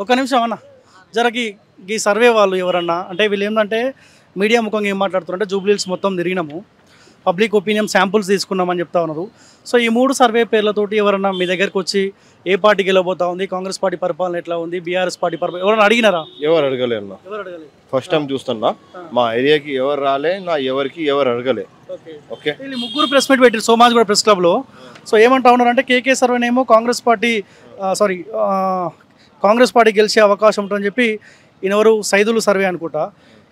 ఒక నిమిషం అన్న జరకి ఈ సర్వే వాళ్ళు ఎవరన్నా అంటే వీళ్ళు ఏంటంటే మీడియా ముఖంగా ఏం మాట్లాడుతున్నారంటే జూబ్లీహిల్స్ మొత్తం తిరిగినాము, పబ్లిక్ ఒపీనియన్ శాంపుల్స్ తీసుకున్నామని చెప్తా ఉన్నారు. సో ఈ 3 సర్వే పేర్లతోటి ఎవరన్నా మీ దగ్గరకు వచ్చి ఏ పార్టీ గెలవబోతా ఉంది, కాంగ్రెస్ పార్టీ పరిపాలన ఎట్లా ఉంది, బీఆర్ఎస్ పార్టీ పరిపాలన ఎవరైనా అడిగినారా? ఎవరు అడగలే అన్న. ఫస్ట్ టైం చూస్తున్నా. మా ఏరియాకి ఎవరు రాలే, నా ఎవరికి ఎవరు అడగలే. ఓకే, వీళ్ళు ముగ్గురు ప్రెస్ మీట్ పెట్టారు సోమాజ్ కూడా ప్రెస్ క్లబ్లో. సో ఏమంటా ఉన్నారంటే కేకే సర్వేనేమో కాంగ్రెస్ పార్టీ కాంగ్రెస్ పార్టీ గెలిచే అవకాశం ఉంటుందని చెప్పి ఈయనెవరు సైదులు సర్వే అనుకుంటా,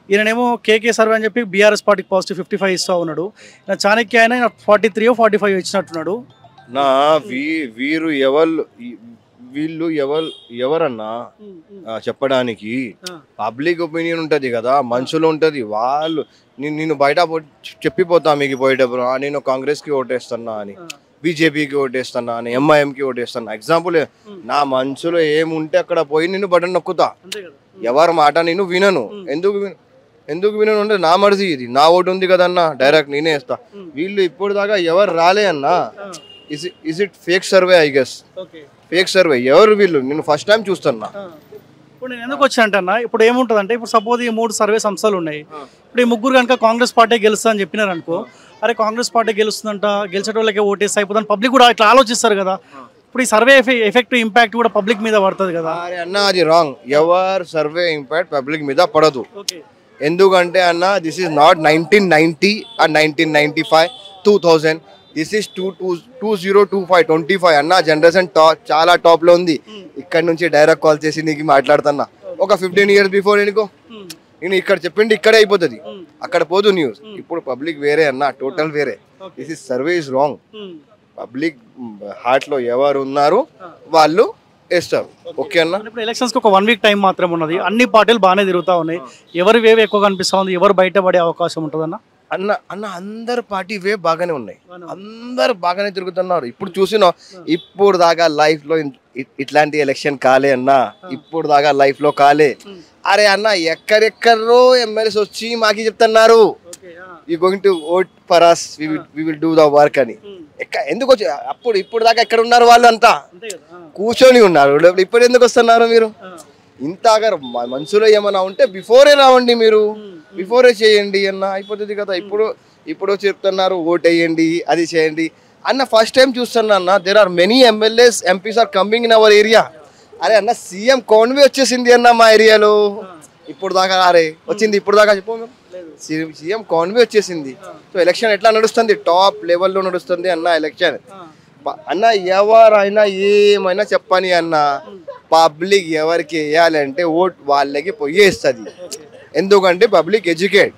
ఈయననేమో కేకే సర్వే అని చెప్పి బీఆర్ఎస్ పార్టీకి పాజిటివ్ 55 ఇస్తూ ఉన్నాడు. చాణక్య ఆయన 43 45 ఇచ్చినట్టున్నాడు. నా వీరు వీళ్ళు ఎవరన్నా చెప్పడానికి పబ్లిక్ ఒపీనియన్ ఉంటది కదా, మనుషులు ఉంటది. వాళ్ళు నేను బయట చెప్పిపోతా మీకు పోయేటప్పుడు నేను కాంగ్రెస్కి ఓటేస్తున్నా అని, బీజేపీకి ఓటేస్తున్నా అని, ఎంఐఎంకి ఓటేస్తున్నా. ఎగ్జాంపుల్ నా మనసులో ఏముంటే అక్కడ పోయి నేను బటన్ నొక్కుతా. ఎవరి మాట నేను వినను. ఎందుకు వినను అంటే నా మర్జీ, ఇది నా ఓటు ఉంది కదన్నా, డైరెక్ట్ నేనే వేస్తా. వీళ్ళు ఇప్పుడు దాకా ఎవరు రాలే అన్నా. Is it fake survey? I guess fake survey. ఎవరు వీళ్ళు? నేను ఫస్ట్ టైం చూస్తున్నా. ఇప్పుడు నేను ఎందుకు వచ్చా అంటే ఇప్పుడు ఏముంటుందంటే ఇప్పుడు సపోజ్ ఈ 3 సర్వే సంస్థలు ఉన్నాయి. ఇప్పుడు ఈ ముగ్గురు కనుక కాంగ్రెస్ పార్టీ గెలుస్తా అని చెప్పినారు అనుకో, అరే కాంగ్రెస్ పార్టీ గెలుస్తుందంట, గెలిచేటోళ్ళకే ఓటేసి అయిపోతుంది, పబ్లిక్ కూడా ఇట్లా ఆలోచిస్తారు కదా. ఇప్పుడు ఈ సర్వే ఎఫెక్ట్ ఇంపాక్ట్ కూడా పబ్లిక్ మీద పడుతుంది కదా. అరే అన్న అది రాంగ్. ఎవరు సర్వే ఇంపాక్ట్ పబ్లిక్ మీద పడదు. ఎందుకంటే అన్న this is not 1990 and 1995 2000. This is 2025 అన్న. జనరేషన్ చాలా టాప్ లో ఉంది. ఇక్కడ నుంచి డైరెక్ట్ కాల్ చేసి నీకు మాట్లాడుతున్నా. ఒక 15 years బిఫోర్ నేను ఇక్కడ చెప్పిండి ఇక్కడే అయిపోతుంది, అక్కడ పోదు న్యూస్. ఇప్పుడు పబ్లిక్ వేరే అన్న, టోటల్ వేరే. This is survey is wrong. Public heart లో ఎవరు ఉన్నారు వాళ్ళు వేస్తారు. ఓకే అన్న. ఇప్పుడు ఎలక్షన్స్ కి ఒక 1 week టైం మాత్రం ఉన్నది. అన్ని పార్టీలు బాగానే తిరుగుతా ఉన్నాయి. ఎవరి వేవ్ ఎక్కువ కనిపిస్తా ఉంది, ఎవరు బయటపడే అవకాశం ఉంటుంది అన్న అందరు పార్టీ వేవ్ బాగానే ఉన్నాయి. అందరు బాగానే తిరుగుతున్నారు. ఇప్పుడు చూసినా ఇప్పుడు దాకా లైఫ్ లో ఇట్లాంటి ఎలక్షన్ కాలే అన్న. ఇప్పుడు దాకా లైఫ్ లో కాలే. అరే అన్న ఎక్కడెక్కడో ఎమ్మెల్యేస్ వచ్చి మాకి చెప్తున్నారు you going to vote for us, we will do the work అని. ఎందుకు వచ్చి ఇప్పుడు దాకా ఎక్కడ ఉన్నారు? వాళ్ళు అంతా కూర్చొని ఉన్నారు. ఇప్పుడు ఎందుకు వస్తున్నారు మీరు? ఇంత మనసులో ఏమన్నా ఉంటే బిఫోరే రావండి, మీరు బిఫోరే చేయండి అన్న, అయిపోతుంది కదా. ఇప్పుడు చెప్తున్నారు ఓట్ వేయండి, అది చేయండి అన్న. ఫస్ట్ టైం చూస్తున్నా అన్న. There are many MLAs MPs are coming in our area. అరే అన్న సీఎం కాన్వే వచ్చేసింది అన్న మా ఏరియాలో. ఇప్పుడు దాకా అరే వచ్చింది, ఇప్పుడు దాకా చెప్పు, సీఎం కాన్వే వచ్చేసింది. సో ఎలక్షన్ ఎట్లా నడుస్తుంది? టాప్ లెవెల్లో నడుస్తుంది అన్న ఎలక్షన్. అన్న ఎవరైనా ఏమైనా చెప్పని అన్న, పబ్లిక్ ఎవరికి వేయాలంటే ఓట్ వాళ్ళకి పోయేస్తుంది. ఎందుకంటే పబ్లిక్ ఎడ్యుకేట్.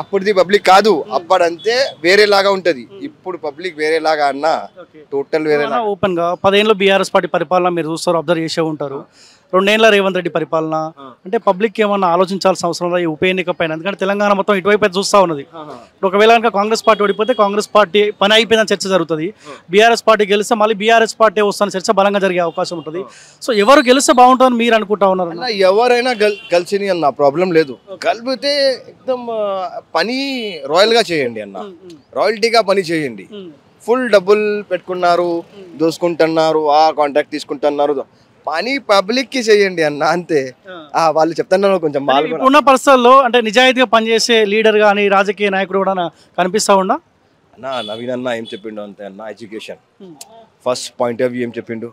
అప్పుడుది పబ్లిక్ కాదు, అప్పుడంతే వేరేలాగా ఉంటది. ఇప్పుడు పబ్లిక్ వేరేలాగా అన్న, టోటల్ వేరే. ఓపెన్ గా 10 ఏళ్ళు బీఆర్ఎస్ పార్టీ పరిపాలన మీరు చూస్తారు, అబ్జర్వ్ చేసే ఉంటారు. 2 ఏళ్ళ రేవంత్ రెడ్డి పరిపాలన అంటే పబ్లిక్ ఏమన్నా ఆలోచించాల్సిన అవసరం లేదు ఈ ఉప ఎన్నిక పైన. ఎందుకంటే తెలంగాణ మొత్తం ఇటువైపు అయితే చూస్తూ ఉన్నది. ఇప్పుడు ఒకవేళ కనుక కాంగ్రెస్ పార్టీ ఓడిపోతే కాంగ్రెస్ పార్టీ పని అయిపోయిందని చర్చ జరుగుతుంది. బీఆర్ఎస్ పార్టీ గెలిస్తే మళ్ళీ బీఆర్ఎస్ పార్టీ వస్తున్న చర్చ బలంగా జరిగే అవకాశం ఉంటుంది. సో ఎవరు గెలిస్తే బాగుంటుందని మీరు అనుకుంటా ఉన్నారు? ఎవరైనా కలిసి అన్న ప్రాబ్లం లేదు. కలిపితే ఎక్దమ్ పని రాయల్ గా చేయండి అన్న, రాయల్టీగా పని చేయండి. ఫుల్ డబ్బులు పెట్టుకున్నారు, దోసుకుంటున్నారు, కాంట్రాక్ట్ తీసుకుంటున్నారు. పని పబ్లిక్ కి చేయండి అన్న, అంతే. వాళ్ళు చెప్తున్నారు కొంచెం ఉన్న పరిస్థితుల్లో అంటే నిజాయితీగా పనిచేసే లీడర్ కానీ రాజకీయ నాయకుడు కూడా కనిపిస్తా ఉన్నా అన్న. నవీన్ అన్న ఏం చెప్పిండు అంతే అన్న. Education first point of view ఏం చెప్పిండు,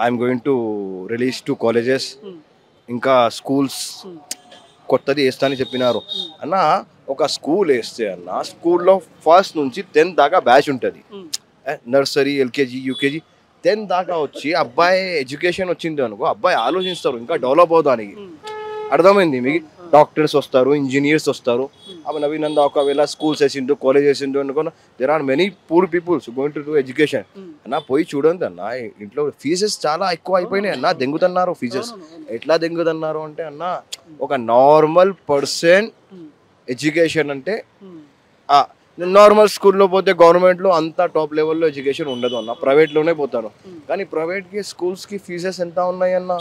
I'm going to release 2 colleges, ఇంకా స్కూల్స్ కొత్తది వేస్తా అని చెప్పినారు అన్న. ఒక స్కూల్ వేస్తే అన్న, స్కూల్లో 1st నుంచి 10th దాకా బ్యాచ్ ఉంటుంది. నర్సరీ, ఎల్కేజీ, యూకేజీ, 10th దాకా వచ్చి అబ్బాయి ఎడ్యుకేషన్ వచ్చింది అనుకో, అబ్బాయి ఆలోచిస్తారు ఇంకా డెవలప్ అవుతానికి. అర్థమైంది మీకు? డాక్టర్స్ వస్తారు, ఇంజనీర్స్ వస్తారు. అవి నవీనంద ఒకవేళ స్కూల్స్ వేసిండు, కాలేజ్ వేసిండు అనుకో, there are many poor peoples going to do education అన్న. పోయి చూడండి అన్న, ఇంట్లో ఫీజెస్ చాలా ఎక్కువ అయిపోయినాయి అన్న. దెంగుతున్నారు ఫీజెస్. ఎట్లా దెంగుతున్నారు అంటే అన్న, ఒక నార్మల్ పర్సన్ ఎడ్యుకేషన్ అంటే నార్మల్ స్కూల్లో పోతే గవర్నమెంట్లో అంతా టాప్ లెవెల్లో ఎడ్యుకేషన్ ఉండదు అన్న, ప్రైవేట్లోనే పోతారు. కానీ ప్రైవేట్కి స్కూల్స్కి ఫీజెస్ ఎంత ఉన్నాయన్న?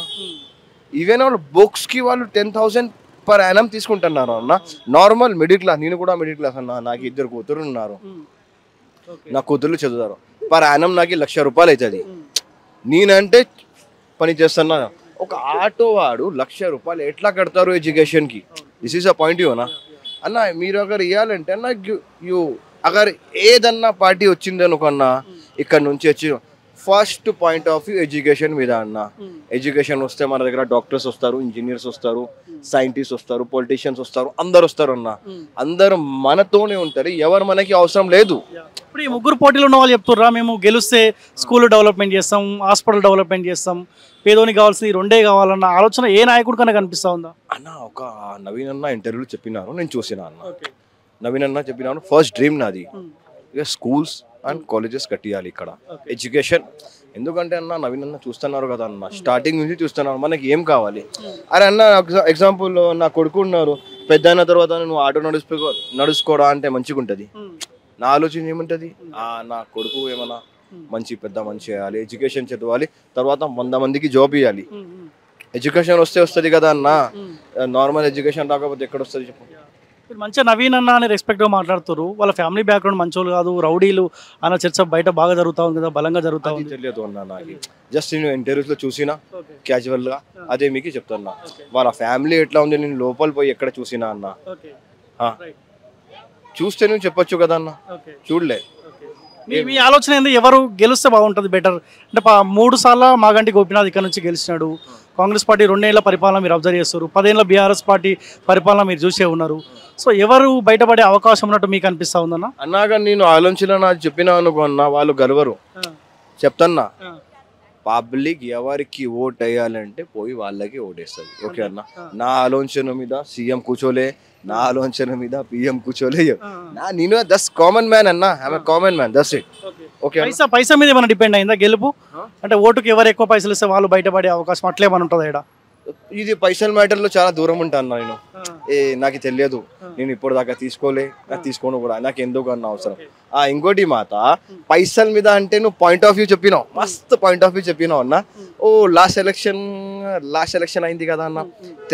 ఈవెన్ వాళ్ళు బుక్స్కి వాళ్ళు 10,000 per annum తీసుకుంటున్నారు అన్న. నార్మల్ మిడిల్ క్లాస్, నేను కూడా మిడిల్ క్లాస్ అన్న. నాకు 2 కూతురు ఉన్నారు, నా కూతుర్లు చదువుతారు. per annum నాకు 1,00,000 రూపాయలు అవుతుంది. నేనంటే పని చేస్తున్నా, ఒక ఆటో వాడు ₹1,00,000 ఎట్లా కడతారు ఎడ్యుకేషన్కి? దిస్ ఈస్ అ పాయింట్ యూనా అన్న. మీరు అగర్ ఇవ్వాలంటే అన్న యూ అగర్ ఏదన్నా పార్టీ వచ్చింది అనుకున్నా ఇక్కడ నుంచి వచ్చి first point of view education మీద అన్న. ఎడ్యుకేషన్ వస్తే మన దగ్గర డాక్టర్స్ వస్తారు, ఇంజనీర్స్ వస్తారు, సైంటిస్ట్ వస్తారు, పొలిటీషియన్స్ వస్తారు, అందరు వస్తారు అన్న. అందరు మనతోనే ఉంటారు, ఎవరు మనకి అవసరం లేదు. ఇప్పుడు ఈ ముగ్గురు పోటీలో ఉన్న వాళ్ళు చెప్తుర్రా మేము గెలిస్తే స్కూల్ డెవలప్మెంట్ చేస్తాం, హాస్పిటల్ డెవలప్మెంట్ చేస్తాం, పేదోనికి కావాల్సింది రెండే కావాలన్న ఆలోచన ఏ నాయకుడు కన్నా కనిపిస్తా ఉందా అన్న? ఒక నవీన్ అన్న ఇంటర్వ్యూలు చెప్పినారు, నేను చూసిన అన్న. నవీన్ అన్న చెప్పినాను ఫస్ట్ డ్రీమ్ నాది ఇక స్కూల్స్ అండ్ కాలేజెస్ కట్టియాలి ఇక్కడ ఎడ్యుకేషన్. ఎందుకంటే అన్న నవీన్ అన్న చూస్తున్నారు కదా అన్న, స్టార్టింగ్ నుంచి చూస్తున్నారు మనకి ఏం కావాలి. అరే అన్న ఎగ్జాంపుల్ నా కొడుకు ఉన్నారు, పెద్ద అయిన తర్వాత నువ్వు ఆటో నడుచుకోవడా అంటే మంచిగా ఉంటుంది. నా ఆలోచన ఏముంటుంది, నా కొడుకు ఏమన్నా మంచి పెద్ద మంచి చేయాలి, ఎడ్యుకేషన్ చదవాలి, తర్వాత 100 మందికి జాబ్ ఇవ్వాలి. ఎడ్యుకేషన్ వస్తుంది కదా అన్న, నార్మల్ ఎడ్యుకేషన్ రాకపోతే ఎక్కడ వస్తుంది చెప్పు. మంచిగా నవీన్ అన్న అని రెస్పెక్ట్గా మాట్లాడుతారు, వాళ్ళ ఫ్యామిలీ బ్యాక్గ్రౌండ్ మంచోళ్ళు కాదు, రౌడీలు అన్న చర్చ బయట బాగా జరుగుతూ ఉంది కదా, బలంగా జరుగుతూ ఉంది. తెలియదు అన్న నాకు, జస్ట్ నేను ఇంటర్వ్యూస్లో చూసినా క్యాజువల్గా, అదే మీకు చెప్తున్నా. వాళ్ళ ఫ్యామిలీ ఎట్లా ఉంది నేను లోపల పోయి ఎక్కడ చూసినా అన్న. చూస్తే నువ్వు చెప్పొచ్చు కదా అన్న, చూడలే. మీ ఆలోచన ఏంది, ఎవరు గెలిస్తే బాగుంటుంది బెటర్ అంటే 3 సార్లు మాగంటి గోపీనాథ్ ఇక్కడ నుంచి గెలిచినాడు, కాంగ్రెస్ పార్టీ 2 ఏళ్ల పరిపాలన మీరు అబ్జర్వ్ చేస్తారు, 10 ఏళ్ళ బీఆర్ఎస్ పార్టీ పరిపాలన మీరు చూసే ఉన్నారు. సో ఎవరు బయటపడే అవకాశం ఉన్నట్టు మీకు అనిపిస్తా ఉందన్న? అన్నాగా నేను ఆలోచన నాకు చెప్పినా అనుకున్నా, వాళ్ళు గెలవరు చెప్తున్నా. పబ్లిక్ ఎవరికి ఓట్ వేయాలంటే పోయి వాళ్ళకి ఓటేస్తుంది. ఓకే అన్న, నా ఆలోచన మీద సీఎం కూర్చోలే, నా ఆలోచన మీద పిఎం కూర్చోలే. నేను దస్ కామన్ మ్యాన్ అన్న, I'm common man, that's it. Okay, పైసా మీద ఏమైనా డిపెండ్ అయిందా గెలుపు? అంటే ఓటుకి ఎవరు ఎక్కువ పైసలు ఇస్తే వాళ్ళు బయటపడే అవకాశం అట్లేమని ఉంటుంది ఇక్కడ? ఇది పైసల మ్యాటర్లో చాలా దూరం ఉంటాను నేను. నాకు తెలియదు, నేను ఇప్పుడు దాకా తీసుకోలే, నాకు తీసుకోను కూడా, నాకు ఎందుకు అన్న అవసరం. ఇంకోటి మాట పైసల మీద అంటే నువ్వు పాయింట్ ఆఫ్ వ్యూ చెప్పినావు, మస్తు పాయింట్ ఆఫ్ వ్యూ చెప్పినావు అన్న. లాస్ట్ ఎలక్షన్ అయింది కదా అన్న,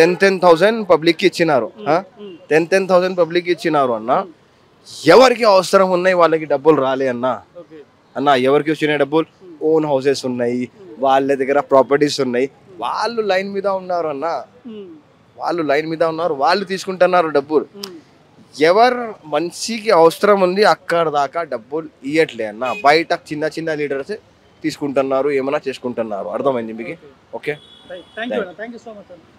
10,000 పబ్లిక్కి ఇచ్చినారు, 10,000 పబ్లిక్కి ఇచ్చినారు అన్న. ఎవరికి అవసరం ఉన్నాయి వాళ్ళకి డబ్బులు రాలే అన్న. ఎవరికి వచ్చినాయి డబ్బులు? ఓన్ హౌసెస్ ఉన్నాయి, వాళ్ళ దగ్గర ప్రాపర్టీస్ ఉన్నాయి, వాళ్ళు లైన్ మీద ఉన్నారు అన్న, వాళ్ళు లైన్ మీద ఉన్నారు, వాళ్ళు తీసుకుంటున్నారు డబ్బులు. ఎవరు మనిషికి అవసరం ఉంది అక్కడ దాకా డబ్బులు ఇవ్వట్లే అన్న. బయట చిన్న చిన్న లీడర్స్ తీసుకుంటున్నారు, ఏమైనా చేసుకుంటున్నారు. అర్థమైంది మీకు? Okay, thank you so much.